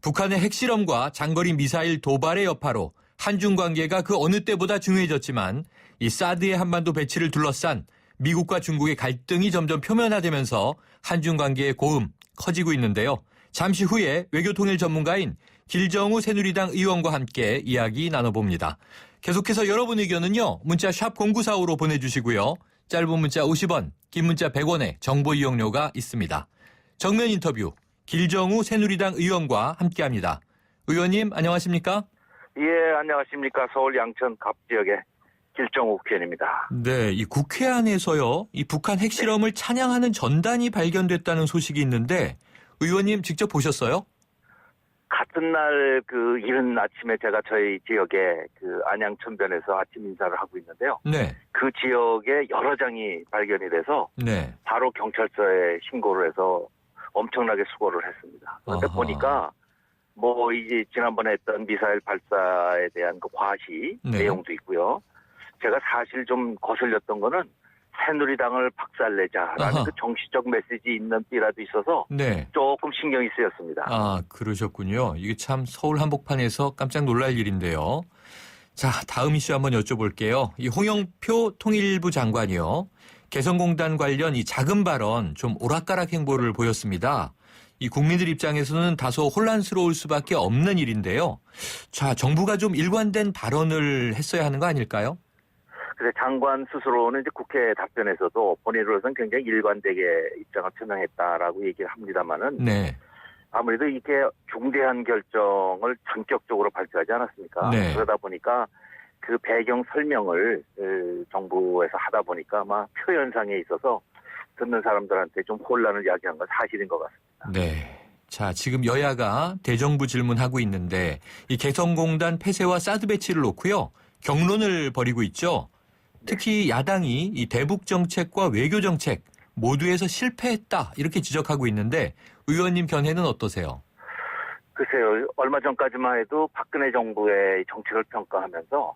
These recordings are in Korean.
북한의 핵실험과 장거리 미사일 도발의 여파로 한중 관계가 그 어느 때보다 중요해졌지만 이 사드의 한반도 배치를 둘러싼 미국과 중국의 갈등이 점점 표면화되면서 한중 관계의 고음 커지고 있는데요. 잠시 후에 외교통일 전문가인 길정우 새누리당 의원과 함께 이야기 나눠봅니다. 계속해서 여러분 의견은요. 문자 샵 0945로 보내주시고요. 짧은 문자 50원, 긴 문자 100원의 정보 이용료가 있습니다. 정면 인터뷰 길정우 새누리당 의원과 함께합니다. 의원님 안녕하십니까? 예, 안녕하십니까. 서울 양천 갑 지역의 길정우 국회의원입니다. 네, 이 국회 안에서요. 이 북한 핵실험을 찬양하는 전단이 발견됐다는 소식이 있는데 의원님 직접 보셨어요? 같은 날 그 이른 아침에 제가 저희 지역에 그 안양천변에서 아침 인사를 하고 있는데요. 네. 그 지역에 여러 장이 발견이 돼서 네. 바로 경찰서에 신고를 해서 엄청나게 수고를 했습니다. 그런데 아하. 보니까 뭐 이제 지난번에 했던 미사일 발사에 대한 그 과시 네. 내용도 있고요. 제가 사실 좀 거슬렸던 거는 새누리당을 박살내자라는 아하. 그 정치적 메시지 있는 띠라도 있어서 네. 조금 신경이 쓰였습니다. 아, 그러셨군요. 이게 참 서울 한복판에서 깜짝 놀랄 일인데요. 자, 다음 이슈 한번 여쭤볼게요. 이 홍영표 통일부 장관이요. 개성공단 관련 이 작은 발언 좀 오락가락 행보를 보였습니다. 이 국민들 입장에서는 다소 혼란스러울 수밖에 없는 일인데요. 자, 정부가 좀 일관된 발언을 했어야 하는 거 아닐까요? 그래서 장관 스스로는 이제 국회 답변에서도 본인으로서는 굉장히 일관되게 입장을 표명했다라고 얘기를 합니다만은 네. 아무래도 이게 중대한 결정을 전격적으로 발표하지 않았습니까? 네. 그러다 보니까 그 배경 설명을 정부에서 하다 보니까 아마 표현상에 있어서 듣는 사람들한테 좀 혼란을 야기한 건 사실인 것 같습니다. 네. 자, 지금 여야가 대정부 질문하고 있는데 이 개성공단 폐쇄와 사드 배치를 놓고요. 경론을 벌이고 있죠. 특히 야당이 이 대북 정책과 외교 정책 모두에서 실패했다 이렇게 지적하고 있는데 의원님 견해는 어떠세요? 글쎄요. 얼마 전까지만 해도 박근혜 정부의 정책을 평가하면서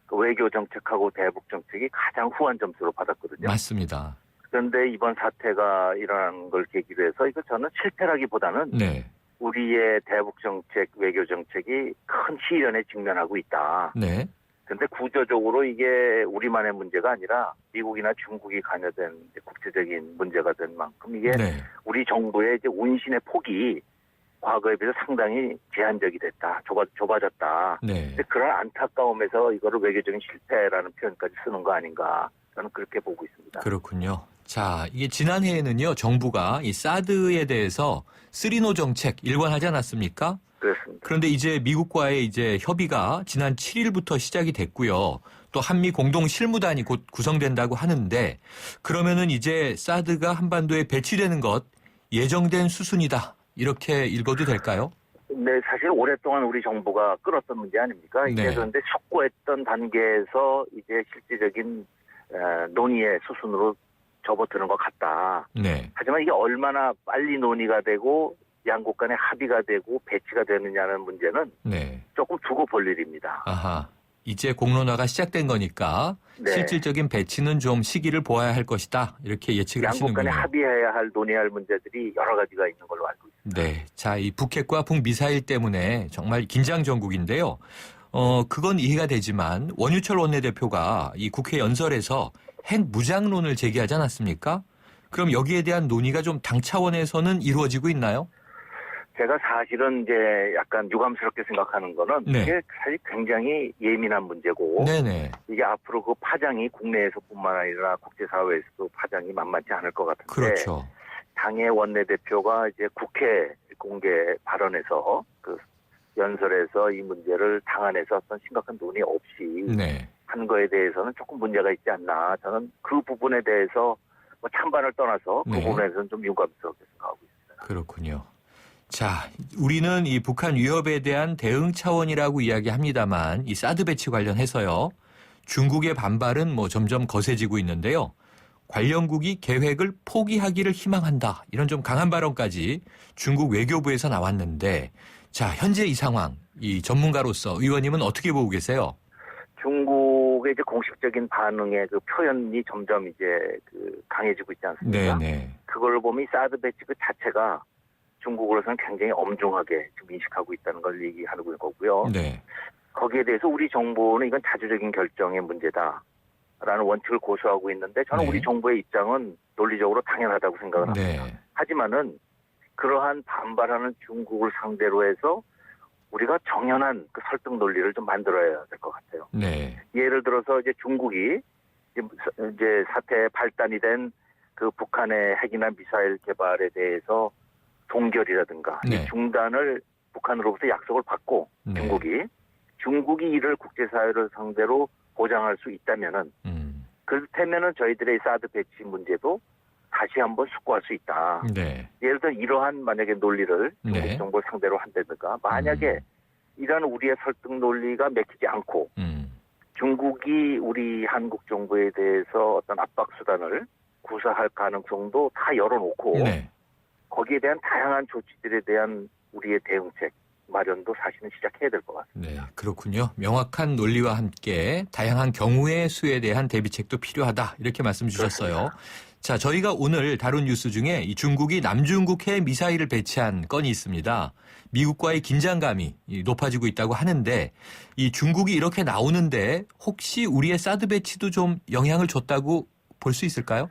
그 외교 정책하고 대북 정책이 가장 후한 점수를 받았거든요. 맞습니다. 그런데 이번 사태가 일어난 걸 계기로 해서 이거 저는 실패라기보다는 네. 우리의 대북 정책, 외교 정책이 큰 시련에 직면하고 있다. 네. 그런데 구조적으로 이게 우리만의 문제가 아니라 미국이나 중국이 관여된 국제적인 문제가 된 만큼 이게 네. 우리 정부의 이제 운신의 폭이 과거에 비해서 상당히 제한적이 됐다. 좁아졌다. 네. 근데 그런 안타까움에서 이거를 외교적인 실패라는 표현까지 쓰는 거 아닌가. 저는 그렇게 보고 있습니다. 그렇군요. 자, 이게 지난해에는요, 정부가 이 사드에 대해서 쓰리노 정책 일관하지 않았습니까? 그렇습니다. 그런데 이제 미국과의 이제 협의가 지난 7일부터 시작이 됐고요. 또 한미 공동 실무단이 곧 구성된다고 하는데 그러면은 이제 사드가 한반도에 배치되는 것 예정된 수순이다. 이렇게 읽어도 될까요? 네, 사실 오랫동안 우리 정부가 끌었던 문제 아닙니까? 이게 네. 그런데 촉구했던 단계에서 이제 실질적인 논의의 수순으로 접어드는 것 같다. 네. 하지만 이게 얼마나 빨리 논의가 되고 양국 간에 합의가 되고 배치가 되느냐는 문제는 네. 조금 두고 볼 일입니다. 아하. 이제 공론화가 시작된 거니까 네. 실질적인 배치는 좀 시기를 보아야 할 것이다. 이렇게 예측을 양국 간에 하시는군요. 합의해야 할 논의할 문제들이 여러 가지가 있는 걸로 알고 있습니다. 네. 자, 이 북핵과 북미사일 때문에 정말 긴장 전국인데요. 그건 이해가 되지만 원유철 원내대표가 이 국회 연설에서 핵 무장론을 제기하지 않았습니까? 그럼 여기에 대한 논의가 좀 당 차원에서는 이루어지고 있나요? 제가 사실은 이제 약간 유감스럽게 생각하는 거는 네. 이게 사실 굉장히 예민한 문제고 네네. 이게 앞으로 그 파장이 국내에서뿐만 아니라 국제사회에서도 파장이 만만치 않을 것 같은데 그렇죠. 당의 원내대표가 이제 국회 공개 발언에서 그 연설에서 이 문제를 당 안에서 어떤 심각한 논의 없이 네. 한 거에 대해서는 조금 문제가 있지 않나. 저는 그 부분에 대해서 뭐 찬반을 떠나서 그 네. 부분에서는 좀 유감스럽게 생각하고 있습니다. 그렇군요. 자, 우리는 이 북한 위협에 대한 대응 차원이라고 이야기합니다만 이 사드 배치 관련해서요. 중국의 반발은 뭐 점점 거세지고 있는데요. 관련국이 계획을 포기하기를 희망한다. 이런 좀 강한 발언까지 중국 외교부에서 나왔는데 자, 현재 이 상황, 이 전문가로서 의원님은 어떻게 보고 계세요? 중국의 이제 공식적인 반응의 그 표현이 점점 이제 그 강해지고 있지 않습니까? 네네. 그걸 보면 이 사드 배치 그 자체가 중국으로서는 굉장히 엄중하게 지금 인식하고 있다는 걸 얘기하는 거고요. 네. 거기에 대해서 우리 정부는 이건 자주적인 결정의 문제다라는 원칙을 고수하고 있는데 저는 네. 우리 정부의 입장은 논리적으로 당연하다고 생각을 합니다. 네. 하지만은 그러한 반발하는 중국을 상대로 해서 우리가 정연한 그 설득 논리를 좀 만들어야 될 것 같아요. 네. 예를 들어서 이제 중국이 이제 사태에 발단이 된 그 북한의 핵이나 미사일 개발에 대해서 동결이라든가 네. 이 중단을 북한으로부터 약속을 받고 네. 중국이 이를 국제사회를 상대로 보장할 수 있다면은 그렇다면은 저희들의 사드 배치 문제도 다시 한번 숙고할 수 있다. 네. 예를 들어 이러한 만약에 논리를 중국 네. 정부를 상대로 한다든가 만약에 이런 우리의 설득 논리가 맥히지 않고 중국이 우리 한국 정부에 대해서 어떤 압박 수단을 구사할 가능성도 다 열어놓고 네. 거기에 대한 다양한 조치들에 대한 우리의 대응책 마련도 사실은 시작해야 될 것 같습니다. 네, 그렇군요. 명확한 논리와 함께 다양한 경우의 수에 대한 대비책도 필요하다. 이렇게 말씀 주셨어요. 그렇습니다. 자, 저희가 오늘 다룬 뉴스 중에 이 중국이 남중국해 미사일을 배치한 건이 있습니다. 미국과의 긴장감이 높아지고 있다고 하는데 이 중국이 이렇게 나오는데 혹시 우리의 사드 배치도 좀 영향을 줬다고 볼 수 있을까요?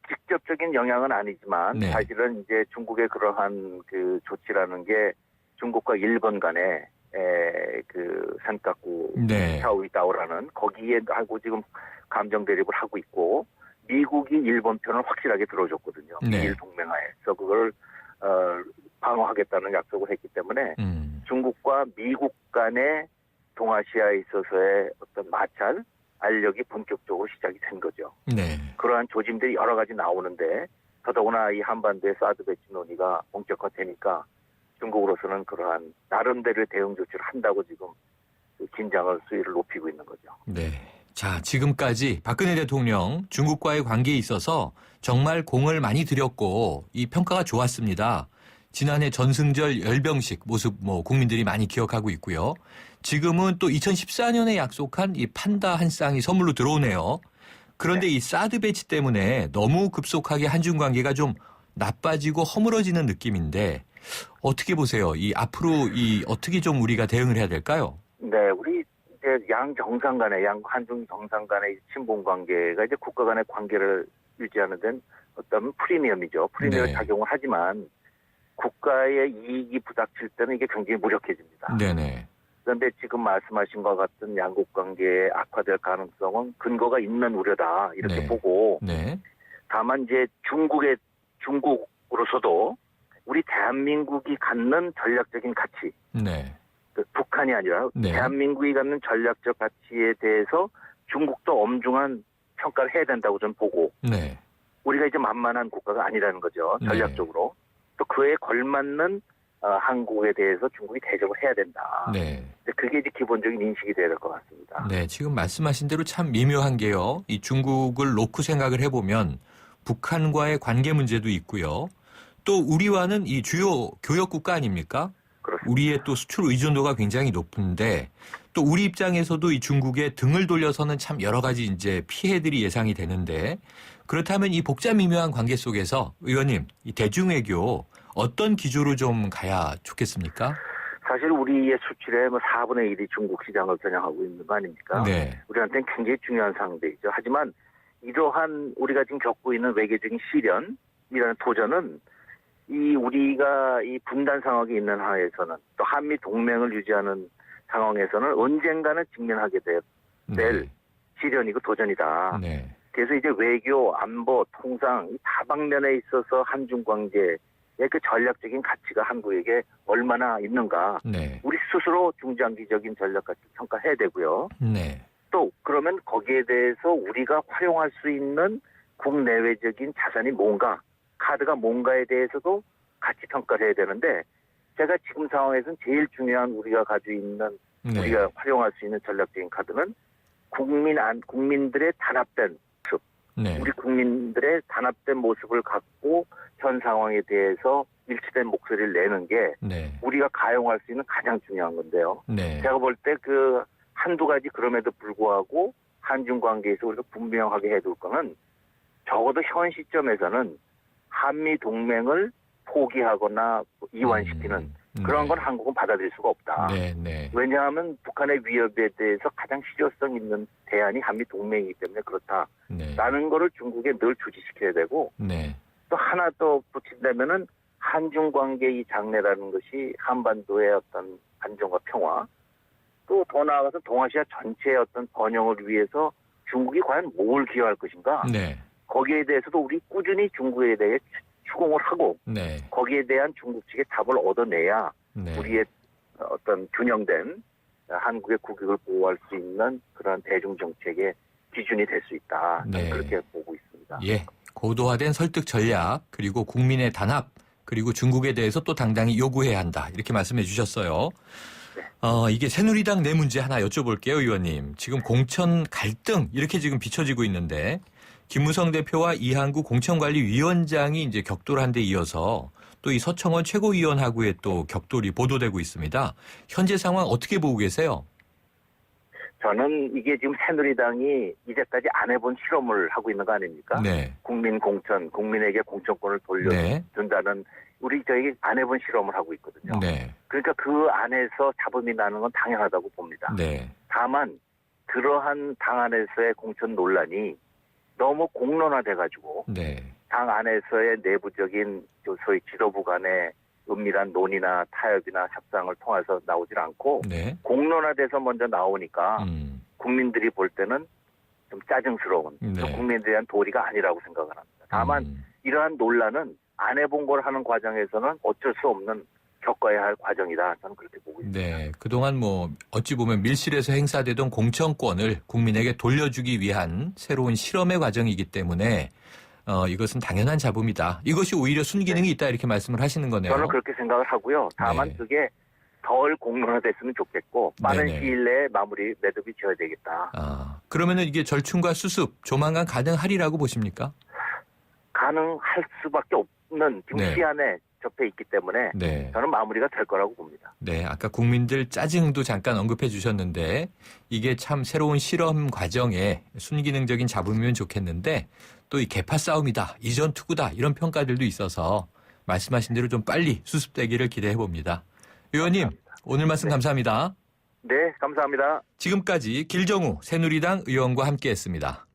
직접적인 영향은 아니지만 네. 사실은 이제 중국의 그러한 그 조치라는 게 중국과 일본 간의 그 산까구 네. 샤오이다오라는 거기에 하고 지금 감정 대립을 하고 있고 미국이 일본 편을 확실하게 들어줬거든요. 네. 미일 동맹하에서 그걸 방어하겠다는 약속을 했기 때문에 중국과 미국 간의 동아시아에 있어서의 어떤 마찰, 알력이 본격적으로 시작이 된 거죠. 네. 그러한 조짐들이 여러 가지 나오는데 더더구나 이 한반도의 사드 배치 논의가 본격화되니까 중국으로서는 그러한 나름대로의 대응 조치를 한다고 지금 긴장을 수위를 높이고 있는 거죠. 네. 자, 지금까지 박근혜 대통령 중국과의 관계에 있어서 정말 공을 많이 들였고 이 평가가 좋았습니다. 지난해 전승절 열병식 모습 국민들이 많이 기억하고 있고요. 지금은 또 2014년에 약속한 이 판다 한 쌍이 선물로 들어오네요. 그런데 네. 이 사드 배치 때문에 너무 급속하게 한중 관계가 좀 나빠지고 허물어지는 느낌인데 어떻게 보세요? 이 앞으로 어떻게 좀 우리가 대응을 해야 될까요? 네, 우리 이제 양 정상 간의 한중 정상 간의 친분 관계가 이제 국가 간의 관계를 유지하는 데는 어떤 프리미엄이죠. 프리미엄 네. 작용을 하지만 국가의 이익이 부닥칠 때는 이게 굉장히 무력해집니다. 네네. 그런데 지금 말씀하신 것 같은 양국 관계의 악화될 가능성은 근거가 있는 우려다 이렇게 네. 보고 네. 다만 이제 중국으로서도 우리 대한민국이 갖는 전략적인 가치, 네. 북한이 아니라 네. 대한민국이 갖는 전략적 가치에 대해서 중국도 엄중한 평가를 해야 된다고 저는 보고 네. 우리가 이제 만만한 국가가 아니라는 거죠. 네. 전략적으로. 또 그에 걸맞는 한국에 대해서 중국이 대접을 해야 된다. 네. 그게 이제 기본적인 인식이 돼야 될 것 같습니다. 네, 지금 말씀하신 대로 참 미묘한 게요. 이 중국을 놓고 생각을 해보면 북한과의 관계 문제도 있고요. 또 우리와는 이 주요 교역 국가 아닙니까? 그렇습니다. 우리의 또 수출 의존도가 굉장히 높은데 또 우리 입장에서도 이 중국에 등을 돌려서는 참 여러 가지 이제 피해들이 예상이 되는데 그렇다면 이 복잡 미묘한 관계 속에서 의원님, 이 대중외교 어떤 기조로 좀 가야 좋겠습니까? 사실 우리의 수출의 4분의 1이 중국 시장을 겨냥하고 있는 거 아닙니까? 네. 우리한테는 굉장히 중요한 상대이죠. 하지만 이러한 우리가 지금 겪고 있는 외교적인 시련이라는 도전은 우리가 이 분단 상황이 있는 하에서는 또 한미 동맹을 유지하는 상황에서는 언젠가는 직면하게 될 네. 시련이고 도전이다. 네. 그래서 이제 외교, 안보, 통상 이 다방면에 있어서 한중 관계의 그 전략적인 가치가 한국에게 얼마나 있는가. 네. 우리 스스로 중장기적인 전략 가치 평가해야 되고요. 네. 또 그러면 거기에 대해서 우리가 활용할 수 있는 국내외적인 자산이 뭔가, 카드가 뭔가에 대해서도 같이 평가를 해야 되는데 제가 지금 상황에서는 제일 중요한 우리가 가지고 있는 네. 우리가 활용할 수 있는 전략적인 카드는 국민들의 단합된 모습, 네. 우리 국민들의 단합된 모습을 갖고 현 상황에 대해서 일치된 목소리를 내는 게 네. 우리가 가용할 수 있는 가장 중요한 건데요. 네. 제가 볼 때 한두 가지 그럼에도 불구하고 한중 관계에서 우리가 분명하게 해둘 거는 적어도 현 시점에서는 한미 동맹을 포기하거나 이완시키는 그런 건 한국은 받아들일 수가 없다. 네, 네. 왜냐하면 북한의 위협에 대해서 가장 실효성 있는 대안이 한미 동맹이기 때문에 그렇다라는 네. 거를 중국에 늘 주지시켜야 되고 네. 또 하나 더 붙인다면은 한중 관계의 장래라는 것이 한반도의 어떤 안정과 평화 또 더 나아가서 동아시아 전체의 어떤 번영을 위해서 중국이 과연 뭘 기여할 것인가 네. 거기에 대해서도 우리 꾸준히 중국에 대해 추궁을 하고 네. 거기에 대한 중국 측의 답을 얻어내야 네. 우리의 어떤 균형된 한국의 국익을 보호할 수 있는 그런 대중정책의 기준이 될 수 있다. 네. 그렇게 보고 있습니다. 예. 고도화된 설득 전략, 그리고 국민의 단합, 그리고 중국에 대해서 또 당당히 요구해야 한다. 이렇게 말씀해 주셨어요. 이게 새누리당 내 문제 하나 여쭤볼게요, 의원님. 지금 공천 갈등 이렇게 지금 비춰지고 있는데 김무성 대표와 이한구 공천관리위원장이 이제 격돌한 데 이어서 또 이 서청원 최고위원하고의 또 격돌이 보도되고 있습니다. 현재 상황 어떻게 보고 계세요? 저는 이게 지금 새누리당이 이제까지 안 해본 실험을 하고 있는 거 아닙니까? 네. 국민에게 공천권을 네. 돌려준다는 저에게 안 해본 실험을 하고 있거든요. 네. 그러니까 그 안에서 잡음이 나는 건 당연하다고 봅니다. 네. 다만 그러한 당 안에서의 공천 논란이 너무 공론화돼가지고 네. 당 안에서의 내부적인 소위 지도부 간의 은밀한 논의나 타협이나 협상을 통해서 나오질 않고 네. 공론화돼서 먼저 나오니까 국민들이 볼 때는 좀 짜증스러운 네. 국민에 대한 도리가 아니라고 생각을 합니다. 다만 이러한 논란은 안 해본 걸 하는 과정에서는 어쩔 수 없는 겪어야 할 과정이다. 저는 그렇게 보고 있습니다. 네. 그동안 어찌 보면 밀실에서 행사되던 공천권을 국민에게 돌려주기 위한 새로운 실험의 과정이기 때문에 이것은 당연한 잡음이다. 이것이 오히려 순기능이 있다 이렇게 말씀을 하시는 거네요. 저는 그렇게 생각을 하고요. 다만 네. 그게 덜 공론화됐으면 좋겠고 빠른 네네. 시일 내에 매듭이 지어야 되겠다. 그러면은 이게 절충과 수습 조만간 가능하리라고 보십니까? 가능할 수밖에 없는 지금 네. 시한에 접해 있기 때문에 네. 저는 마무리가 될 거라고 봅니다. 네. 아까 국민들 짜증도 잠깐 언급해 주셨는데 이게 참 새로운 실험 과정에 순기능적인 잡음이면 좋겠는데 또 이 계파 싸움이다, 이전 투구다 이런 평가들도 있어서 말씀하신 대로 좀 빨리 수습되기를 기대해 봅니다. 의원님, 감사합니다. 오늘 말씀 네. 감사합니다. 네, 감사합니다. 지금까지 길정우 새누리당 의원과 함께했습니다.